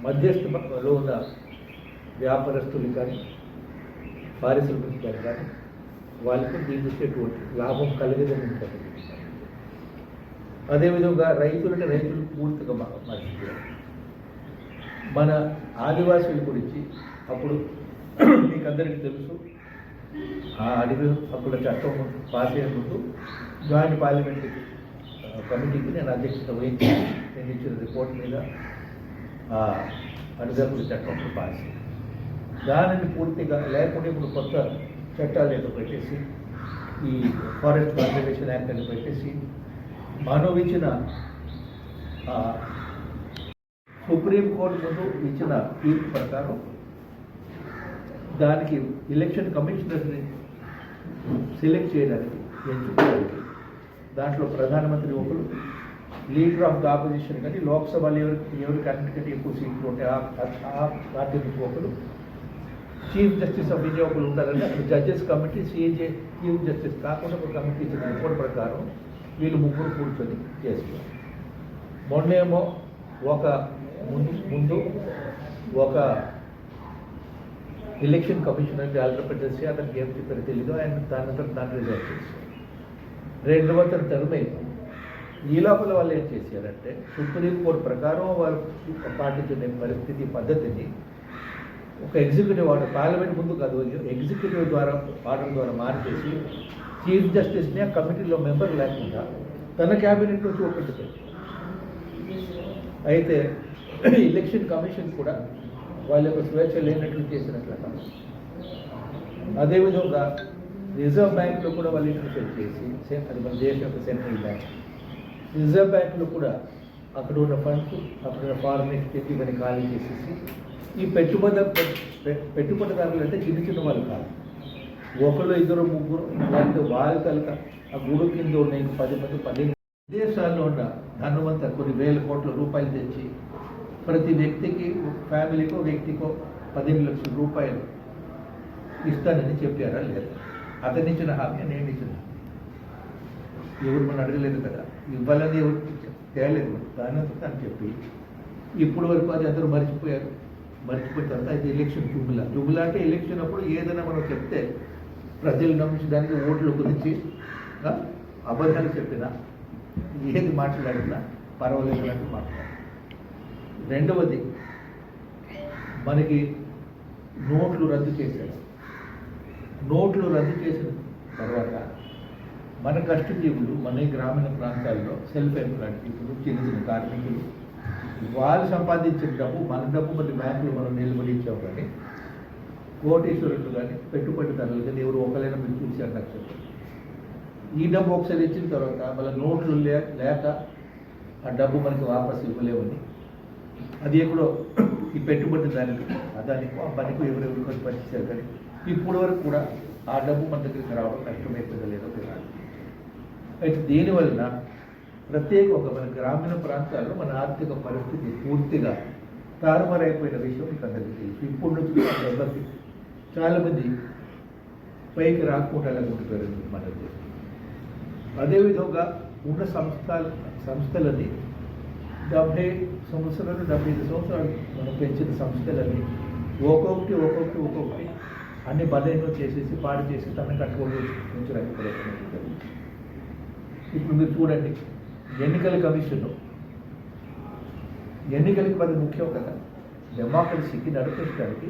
మధ్యస్థలో ఉన్న వ్యాపారస్తులు కానీ పారిశ్రామికులు కానీ వాళ్ళకు దీని ఎటువంటి లాభం కలగదని ఉంటుంది. అదేవిధంగా రైతులు పూర్తిగా మర్చిపోయారు. మన ఆదివాసుల గురించి అప్పుడు మీకు అందరికీ తెలుసు, ఆ అడవి హక్కుల చట్టం పాస్ అయ్యే ముందు జాయింట్ పార్లమెంటరీ కమిటీకి నేను అధ్యక్షత వహించి నేను ఇచ్చిన రిపోర్ట్ మీద అడవి హక్కుల చట్టం పాస్ అయ్యింది. దానిని పూర్తిగా లేకుండా ఇప్పుడు కొత్త చట్టాలు ఏదో పెట్టేసి ఈ ఫారెస్ట్ కన్జర్వేషన్ యాక్ట్ అని పెట్టేసి మనం ఇచ్చిన సుప్రీంకోర్టు ముందు ఇచ్చిన తీర్పు ప్రకారం దానికి ఎలక్షన్ కమిషనర్ని సెలెక్ట్ చేయడానికి ఎంచుకోవడానికి దాంట్లో ప్రధానమంత్రి ఒకరు, లీడర్ ఆఫ్ ద ఆపోజిషన్ కానీ లోక్సభలో ఎవరికి అన్నిటికంటే ఎక్కువ సీట్లు ఉంటే ఆ పార్టీ ఒకరు, చీఫ్ జస్టిస్ ఆఫ్ ఇండియా ఒకరు ఉంటారంటే అక్కడ జడ్జెస్ కమిటీ, సిఏజే చీఫ్ జస్టిస్ కాకుండా ఒక కమిటీ ఇచ్చిన రిపోర్ట్ ప్రకారం వీళ్ళు ముగ్గురు కూర్చొని చేస్తున్నారు. మొన్నేమో ఒక ముందు ఒక ఎలక్షన్ కమిషనర్ ఆంధ్రప్రదేశ్ అతనికి ఏం చెప్పారో తెలీదు, ఆయన దాన్ని రిజర్వ్ చేశారు. రెండవ టర్మ్ అయిపోయింది. ఈ లోపల వాళ్ళు ఏం చేశారంటే సుప్రీంకోర్టు ప్రకారం వాళ్ళు పాటించిన పరిస్థితి పద్ధతిని ఒక ఎగ్జిక్యూటివ్ ఆర్డర్, పార్లమెంట్ ముందు కాదు, ఎగ్జిక్యూటివ్ ఆర్డర్ ద్వారా మార్చేసి చీఫ్ జస్టిస్ని ఆ కమిటీలో మెంబర్ లేకుండా తన క్యాబినెట్ నుంచి ఒప్పించారు. అయితే ఎలక్షన్ కమిషన్ కూడా వాళ్ళ యొక్క స్వేచ్ఛ లేనట్లు చేసినట్ల. అదేవిధంగా రిజర్వ్ బ్యాంక్లో కూడా వాళ్ళు ఇంట్రెస్ట్ చేసి, అది మన దేశం యొక్క సెంట్రల్ బ్యాంక్, రిజర్వ్ బ్యాంక్లో కూడా అక్కడ ఉన్న ఫండ్స్, అక్కడ ఉన్న ఫారెన్ ఎక్స్చేంజ్ ఇవన్నీ ఖాళీ చేసేసి ఈ పెట్టుబడిదారులు అంటే చిన్న వాళ్ళు కాదు, ఒకళ్ళు ఇద్దరు ముగ్గురు లేకపోతే వాళ్ళ కనుక ఆ గుడు కింద ఉన్న ఇంక 10 మంది 12 విదేశాల్లో ఉన్న ధనవంత కొన్ని వేల కోట్ల రూపాయలు తెచ్చి ప్రతి వ్యక్తికి, ఫ్యామిలీకో వ్యక్తికో 15 లక్షల రూపాయలు ఇస్తానని చెప్పారా లేదా? అతని ఇచ్చిన హామీ, నేను ఇచ్చిన ఎవరు మనం అడగలేదు కదా, ఇవ్వాలని ఎవరు తేలేదు, దానంతా అని చెప్పి ఇప్పుడు వరకు అది అందరూ మర్చిపోయిన తర్వాత అది ఎలక్షన్ జుబులా అంటే ఎలక్షన్ అప్పుడు ఏదైనా మనం చెప్తే ప్రజలు నమ్మించడానికి ఓట్లు గురించి అబద్ధాలు చెప్పినా ఏది మాట్లాడినా పర్వాలేదు అంటే మాట్లాడాలి. రెండవది, మనకి నోట్లు రద్దు చేశారు. నోట్లు రద్దు చేసిన తర్వాత మన కష్టజీవులు, మన గ్రామీణ ప్రాంతాల్లో సెల్ఫ్ ఎంప్లాయిడ్ పీపుల్, చిన్న చిన్న కార్మికులు, వాళ్ళు సంపాదించిన డబ్బు, మన డబ్బు మన బ్యాంకులు మనం నిలబడి ఇచ్చాం. కానీ కోటీశ్వరులు కానీ పెట్టుబడిదారులు కానీ ఎవరు ఒకరైనా మీరు చూశారు నాకు చెప్పండి. ఈ డబ్బు ఒకసారి ఇచ్చిన తర్వాత మళ్ళీ నోట్లు లేక ఆ డబ్బు మనకి వాపసు ఇవ్వలేమని, అది ఎక్కడో ఈ పెట్టుబడిదారులకు దానికి ఆ పనికి ఎవరెవరు కొంచెం పనిచేశారు. కానీ ఇప్పటి వరకు కూడా ఆ డబ్బు మన దగ్గరికి రావడం కష్టమైపోయిందో లేదో తెలియాలి. అయితే దీనివలన ప్రత్యేకంగా మన గ్రామీణ ప్రాంతాల్లో మన ఆర్థిక పరిస్థితి పూర్తిగా తారుమారైపోయిన విషయం మీకు అందరికీ తెలుసు. ఇప్పుడు నుంచి దెబ్బకి చాలామంది పైకి రాకుండా ఉంటున్నారు మన దేశం. అదేవిధంగా ఉన్న సంస్థలని 75 సంవత్సరాలు మనం పెంచిన సంస్థలని ఒక్కొక్కటి అన్ని బలహీనం చేసేసి పాడు చేసి తనని కట్టుకోవడం ఉంచడానికి ప్రయత్నం. ఇప్పుడు మీరు చూడండి, ఎన్నికల కమిషన్, ఎన్నికలకి అది ముఖ్యం కదా, డెమోక్రసీకి నడిపించడానికి